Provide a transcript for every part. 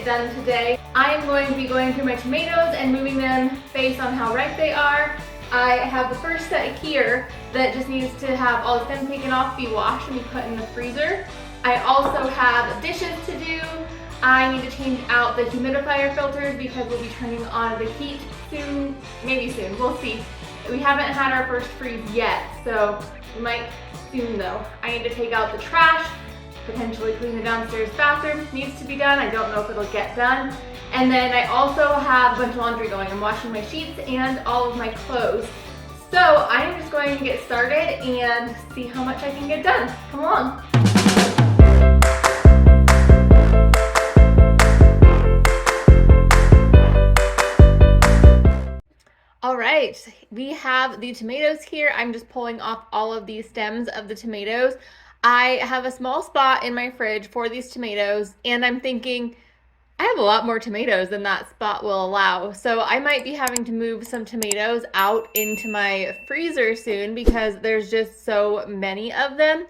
get done today. I am going to be going through my tomatoes and moving them based on how ripe they are. I have the first set here that just needs to have all the stems taken off, be washed, and be put in the freezer. I also have dishes to do. I need to change out the humidifier filters because we'll be turning on the heat soon, maybe soon, we'll see. We haven't had our first freeze yet, so we might soon though. I need to take out the trash, potentially clean the downstairs bathroom, needs to be done. I don't know if it'll get done. And then I also have a bunch of laundry going. I'm washing my sheets and all of my clothes. So I am just going to get started and see how much I can get done. Come along. All right, we have the tomatoes here. I'm just pulling off all of these stems of the tomatoes. I have a small spot in my fridge for these tomatoes, and I'm thinking I have a lot more tomatoes than that spot will allow. So I might be having to move some tomatoes out into my freezer soon because there's just so many of them.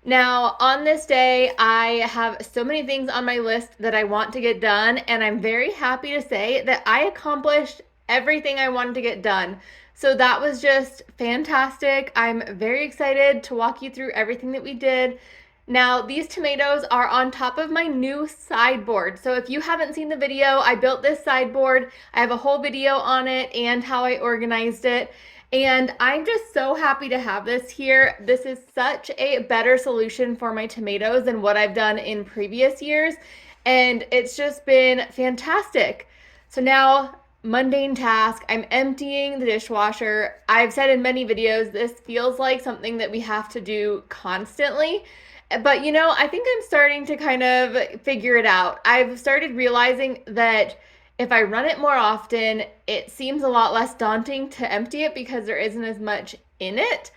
Now, on this day, I have so many things on my list that I want to get done, and I'm very happy to say that I accomplished everything I wanted to get done. So that was just fantastic. I'm very excited to walk you through everything that we did. Now, these tomatoes are on top of my new sideboard. So if you haven't seen the video, I built this sideboard. I have a whole video on it and how I organized it. And I'm just so happy to have this here. This is such a better solution for my tomatoes than what I've done in previous years. And it's just been fantastic. So now, mundane task, I'm emptying the dishwasher. I've said in many videos, this feels like something that we have to do constantly. But you know, I think I'm starting to kind of figure it out. I've started realizing that if I run it more often, it seems a lot less daunting to empty it because there isn't as much in it.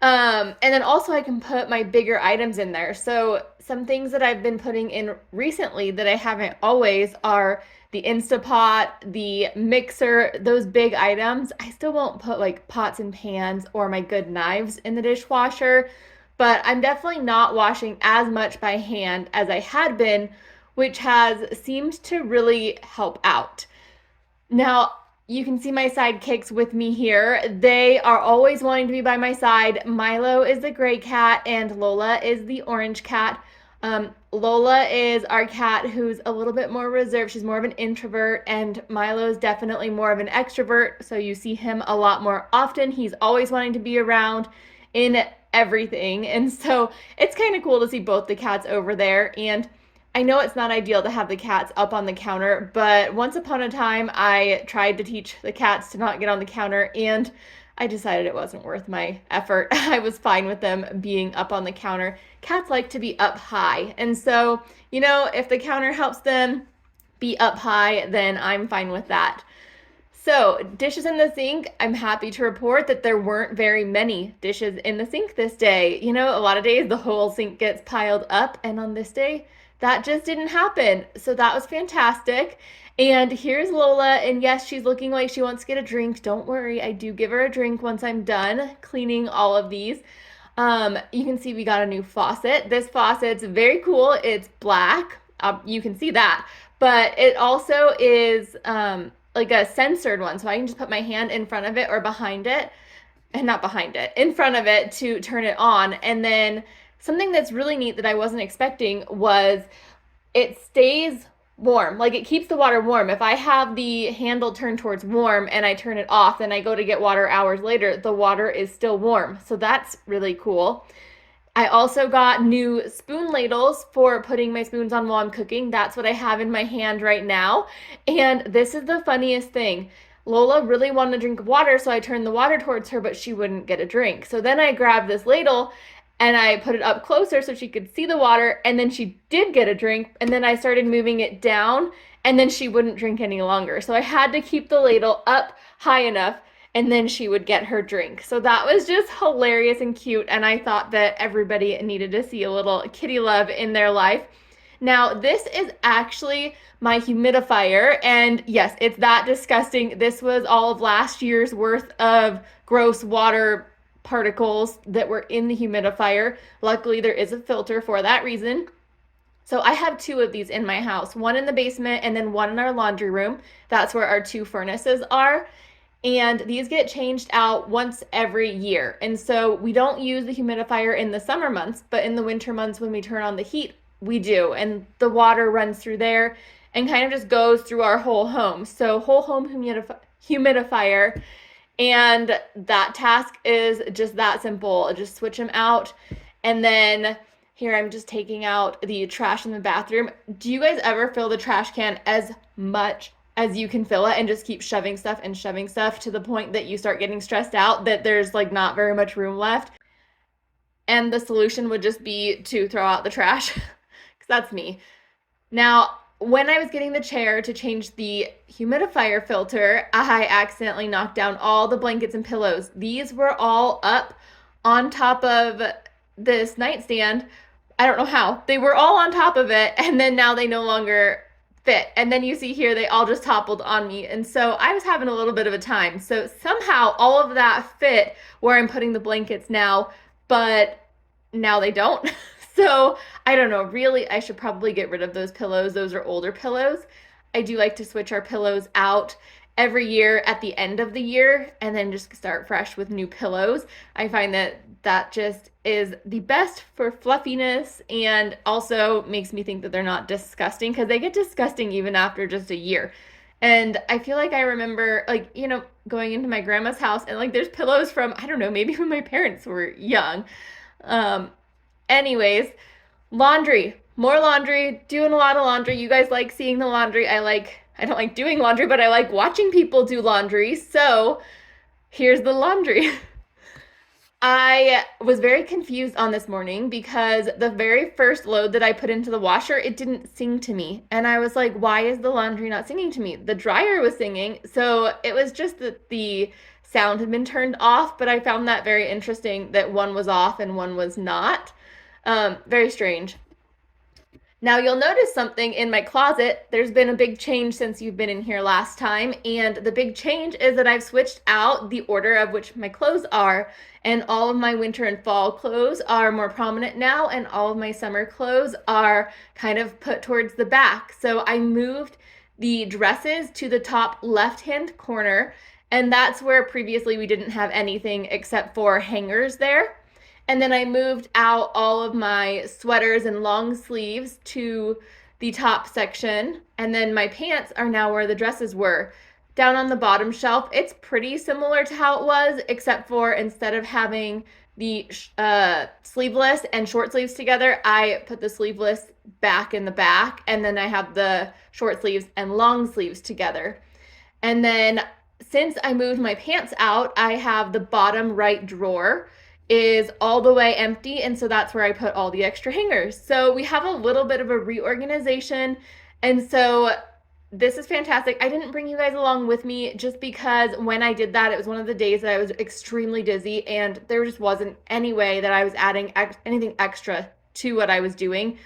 And then also I can put my bigger items in there. So some things that I've been putting in recently that I haven't always are the Instapot, the mixer, those big items. I still won't put like pots and pans or my good knives in the dishwasher, but I'm definitely not washing as much by hand as I had been, which has seemed to really help out. Now, you can see my sidekicks with me here. They are always wanting to be by my side. Milo is the gray cat and Lola is the orange cat. Lola is our cat who's a little bit more reserved. She's more of an introvert, and Milo's definitely more of an extrovert. So you see him a lot more often. He's always wanting to be around in everything. And so it's kind of cool to see both the cats over there. And I know it's not ideal to have the cats up on the counter, but once upon a time, I tried to teach the cats to not get on the counter, and I decided it wasn't worth my effort. I was fine with them being up on the counter. Cats like to be up high. And so, you know, if the counter helps them be up high, then I'm fine with that. So, dishes in the sink, I'm happy to report that there weren't very many dishes in the sink this day. You know, a lot of days the whole sink gets piled up, and on this day, that just didn't happen. So that was fantastic. And here's Lola, and yes, she's looking like she wants to get a drink. Don't worry, I do give her a drink once I'm done cleaning all of these. You can see we got a new faucet. This faucet's very cool. It's black. You can see that. But it also is like a censored one, so I can just put my hand in front of it or behind it, and not behind it, in front of it to turn it on. And then something that's really neat that I wasn't expecting was it stays warm. Like, it keeps the water warm. If I have the handle turned towards warm and I turn it off and I go to get water hours later, the water is still warm. So that's really cool. I also got new spoon ladles for putting my spoons on while I'm cooking. That's what I have in my hand right now. And this is the funniest thing. Lola really wanted a drink of water, so I turned the water towards her, but she wouldn't get a drink. So then I grabbed this ladle and I put it up closer so she could see the water, and then she did get a drink, and then I started moving it down, and then she wouldn't drink any longer. So I had to keep the ladle up high enough, and then she would get her drink. So that was just hilarious and cute, and I thought that everybody needed to see a little kitty love in their life. Now, this is actually my humidifier, and yes, it's that disgusting. This was all of last year's worth of gross water particles that were in the humidifier. Luckily, there is a filter for that reason. So I have two of these in my house, one in the basement and then one in our laundry room. That's where our two furnaces are. And these get changed out once every year. And so we don't use the humidifier in the summer months, but in the winter months when we turn on the heat, we do. And the water runs through there and kind of just goes through our whole home. So whole home humidifier. And that task is just that simple. Just switch them out. And then here I'm just taking out the trash in the bathroom. Do you guys ever fill the trash can as much as you can fill it and just keep shoving stuff to the point that you start getting stressed out that there's like not very much room left? And the solution would just be to throw out the trash, because that's me. Now, when I was getting the chair to change the humidifier filter, I accidentally knocked down all the blankets and pillows. These were all up on top of this nightstand. I don't know how. They were all on top of it, and then now they no longer fit. And then you see here, they all just toppled on me. And so I was having a little bit of a time. So somehow all of that fit where I'm putting the blankets now, but now they don't. So I don't know. Really, I should probably get rid of those pillows. Those are older pillows. I do like to switch our pillows out every year at the end of the year and then just start fresh with new pillows. I find that that just is the best for fluffiness and also makes me think that they're not disgusting, because they get disgusting even after just a year. And I feel like I remember, like, going into my grandma's house and like there's pillows from, I don't know, maybe when my parents were young. Um, Anyways, laundry, more laundry, doing a lot of laundry. You guys like seeing the laundry. I don't like doing laundry, but I like watching people do laundry. So here's the laundry. I was very confused on this morning because the very first load that I put into the washer, it didn't sing to me. And I was like, why is the laundry not singing to me? The dryer was singing. So it was just that the sound had been turned off, but I found that very interesting that one was off and one was not. Very strange. Now you'll notice something in my closet. There's been a big change since you've been in here last time, and the big change is that I've switched out the order of which my clothes are, and all of my winter and fall clothes are more prominent now, and all of my summer clothes are kind of put towards the back. So I moved the dresses to the top left-hand corner, and that's where previously we didn't have anything except for hangers there. And then I moved out all of my sweaters and long sleeves to the top section. And then my pants are now where the dresses were. Down on the bottom shelf, it's pretty similar to how it was, except for instead of having the sleeveless and short sleeves together, I put the sleeveless back in the back. And then I have the short sleeves and long sleeves together. And then since I moved my pants out, I have the bottom right drawer is all the way empty, and so that's where I put all the extra hangers. So we have a little bit of a reorganization, and so this is fantastic. I didn't bring you guys along with me just because when I did that, it was one of the days that I was extremely dizzy, and there just wasn't any way that I was adding anything extra to what I was doing.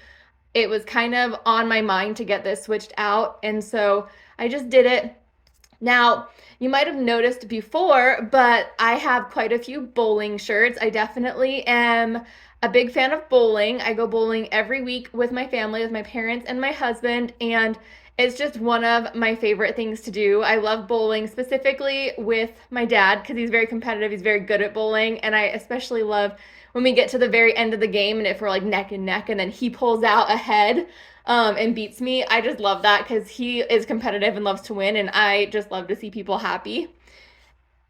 It was kind of on my mind to get this switched out, and so I just did it. Now, you might have noticed before, but I have quite a few bowling shirts. I definitely am a big fan of bowling. I go bowling every week with my family, with my parents and my husband, and it's just one of my favorite things to do. I love bowling specifically with my dad because he's very competitive. He's very good at bowling, and I especially love when we get to the very end of the game and if we're like neck and neck and then he pulls out ahead and beats me. I just love that because he is competitive and loves to win, and I just love to see people happy.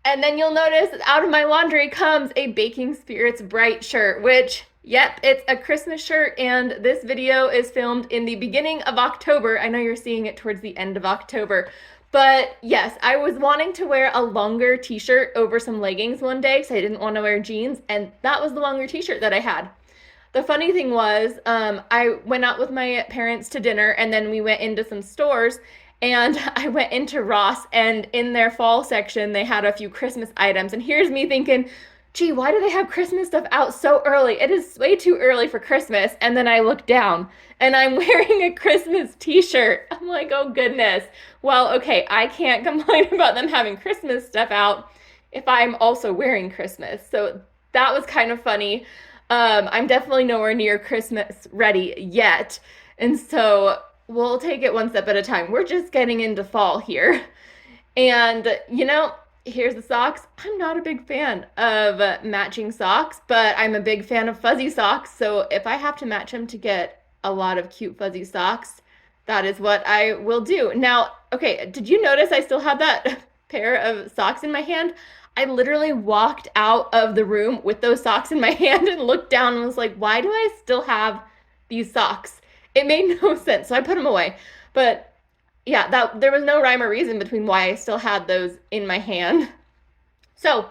And then you'll notice out of my laundry comes a Baking Spirits Bright shirt, which, yep, it's a Christmas shirt, and this video is filmed in the beginning of October. I know you're seeing it towards the end of October, but yes, I was wanting to wear a longer t-shirt over some leggings one day because I didn't want to wear jeans, and that was the longer t-shirt that I had. The funny thing was, I went out with my parents to dinner, and then we went into some stores, and I went into Ross, and in their fall section, they had a few Christmas items, and here's me thinking, gee, why do they have Christmas stuff out so early? It is way too early for Christmas. And then I look down, and I'm wearing a Christmas t-shirt. I'm like, oh goodness. Well, okay, I can't complain about them having Christmas stuff out if I'm also wearing Christmas. So that was kind of funny. I'm definitely nowhere near Christmas ready yet. And so we'll take it one step at a time. We're just getting into fall here. And, here's the socks. I'm not a big fan of matching socks, but I'm a big fan of fuzzy socks. So if I have to match them to get a lot of cute fuzzy socks, that is what I will do. Now, okay, did you notice I still have that pair of socks in my hand? I literally walked out of the room with those socks in my hand and looked down and was like, why do I still have these socks? It made no sense. So I put them away. But yeah, that there was no rhyme or reason between why I still had those in my hand. So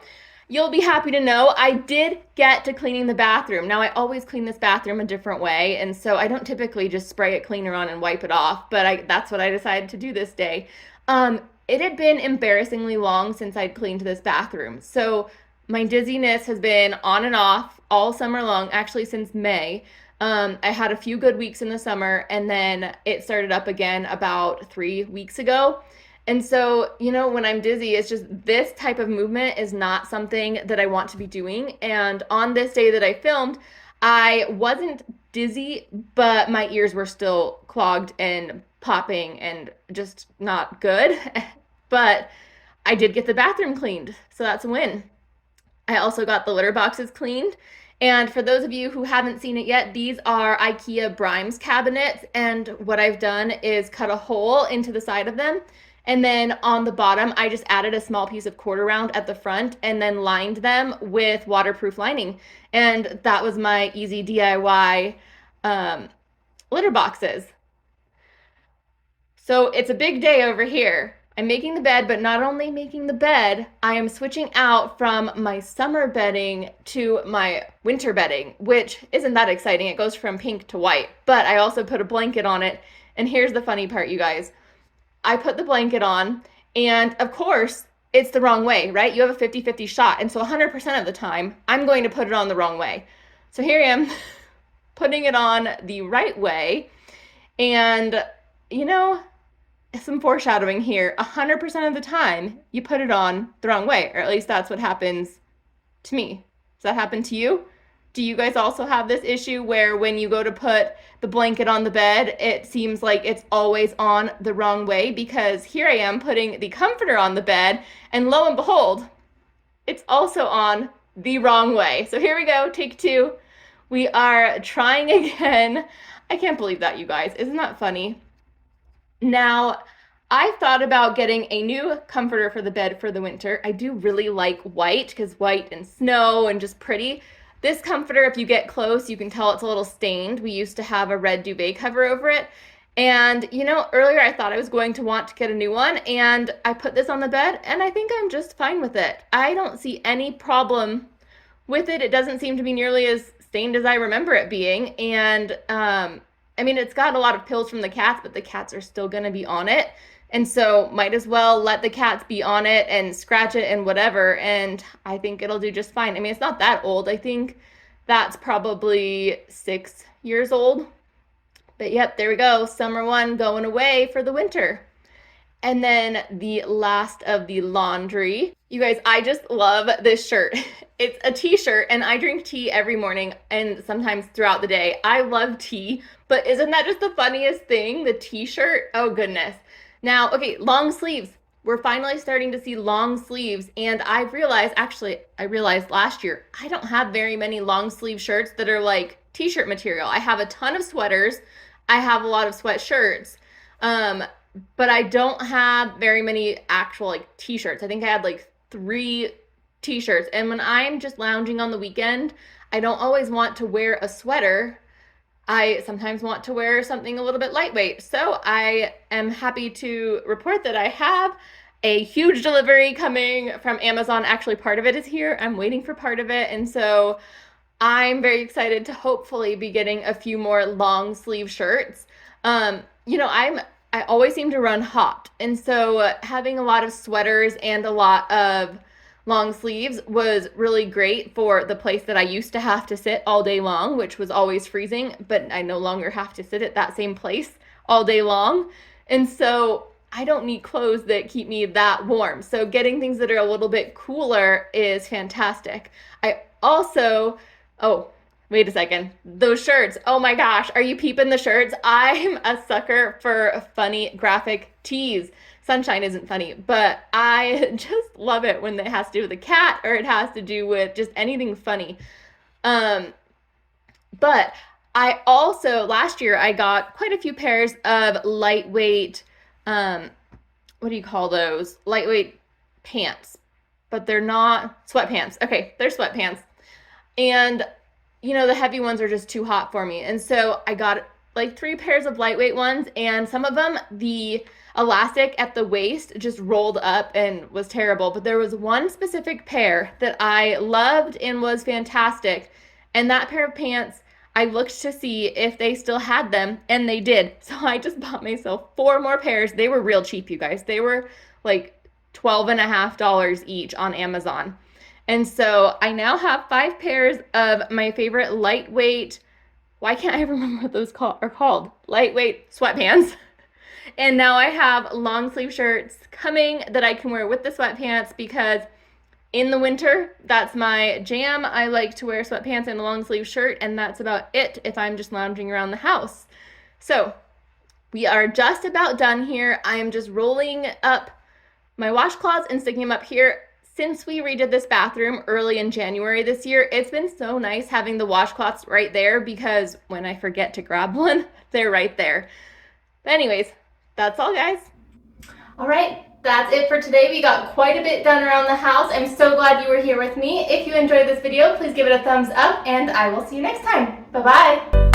you'll be happy to know I did get to cleaning the bathroom. Now I always clean this bathroom a different way, and so I don't typically just spray it cleaner on and wipe it off, but that's what I decided to do this day. It had been embarrassingly long since I'd cleaned this bathroom. So my dizziness has been on and off all summer long, actually since May. I had a few good weeks in the summer, and then it started up again about 3 weeks ago. And so, when I'm dizzy, it's just this type of movement is not something that I want to be doing. And on this day that I filmed, I wasn't dizzy, but my ears were still clogged and popping and just not good. But I did get the bathroom cleaned, so that's a win. I also got the litter boxes cleaned. And for those of you who haven't seen it yet, these are IKEA Brimes cabinets. And what I've done is cut a hole into the side of them. And then on the bottom, I just added a small piece of quarter round at the front and then lined them with waterproof lining. And that was my easy DIY litter boxes. So it's a big day over here. I'm making the bed, but not only making the bed, I am switching out from my summer bedding to my winter bedding, which isn't that exciting. It goes from pink to white, but I also put a blanket on it. And here's the funny part, you guys. I put the blanket on, and of course, it's the wrong way, right? You have a 50-50 shot. And so 100% of the time, I'm going to put it on the wrong way. So here I am putting it on the right way. And, some foreshadowing here. 100% of the time, you put it on the wrong way, or at least that's what happens to me. Does that happen to you? Do you guys also have this issue where when you go to put the blanket on the bed, it seems like it's always on the wrong way? Because here I am putting the comforter on the bed, and lo and behold, it's also on the wrong way. So here we go, take two. We are trying again. I can't believe that, you guys. Isn't that funny? Now, I've thought about getting a new comforter for the bed for the winter. I do really like white because white and snow and just pretty. This comforter, if you get close, you can tell it's a little stained. We used to have a red duvet cover over it. And, earlier I thought I was going to want to get a new one, and I put this on the bed, and I think I'm just fine with it. I don't see any problem with it. It doesn't seem to be nearly as stained as I remember it being. And, it's got a lot of pills from the cats, but the cats are still going to be on it. And so might as well let the cats be on it and scratch it and whatever. And I think it'll do just fine. It's not that old. I think that's probably 6 years old. But yep, there we go. Summer one going away for the winter. And then the last of the laundry. You guys, I just love this shirt. It's a t-shirt, and I drink tea every morning and sometimes throughout the day. I love tea, but isn't that just the funniest thing? The t-shirt? Oh, goodness. Now, okay, long sleeves. We're finally starting to see long sleeves, and I realized last year, I don't have very many long sleeve shirts that are like t-shirt material. I have a ton of sweaters. I have a lot of sweatshirts. But I don't have very many actual like t-shirts. I think I had like 3 t-shirts. And when I'm just lounging on the weekend, I don't always want to wear a sweater. I sometimes want to wear something a little bit lightweight. So I am happy to report that I have a huge delivery coming from Amazon. Actually, part of it is here. I'm waiting for part of it. And so I'm very excited to hopefully be getting a few more long sleeve shirts. I always seem to run hot. And so having a lot of sweaters and a lot of long sleeves was really great for the place that I used to have to sit all day long, which was always freezing, but I no longer have to sit at that same place all day long. And so I don't need clothes that keep me that warm. So getting things that are a little bit cooler is fantastic. I also, Wait a second. Those shirts. Oh my gosh. Are you peeping the shirts? I'm a sucker for funny graphic tees. Sunshine isn't funny, but I just love it when it has to do with a cat or it has to do with just anything funny. Um, but I also, last year, I got quite a few pairs of lightweight, what do you call those? Lightweight pants, but they're not sweatpants. Okay, they're sweatpants. And the heavy ones are just too hot for me. And so I got like 3 pairs of lightweight ones, and some of them, the elastic at the waist just rolled up and was terrible. But there was one specific pair that I loved and was fantastic. And that pair of pants, I looked to see if they still had them, and they did. So I just bought myself 4 more pairs. They were real cheap, you guys. They were like $12.50 each on Amazon. And so I now have 5 pairs of my favorite lightweight, why can't I remember what those are called? Lightweight sweatpants. And now I have long sleeve shirts coming that I can wear with the sweatpants because in the winter, that's my jam. I like to wear sweatpants and a long sleeve shirt, and that's about it if I'm just lounging around the house. So we are just about done here. I am just rolling up my washcloths and sticking them up here. Since we redid this bathroom early in January this year, it's been so nice having the washcloths right there because when I forget to grab one, they're right there. But anyways, that's all, guys. All right, that's it for today. We got quite a bit done around the house. I'm so glad you were here with me. If you enjoyed this video, please give it a thumbs up, and I will see you next time. Bye-bye.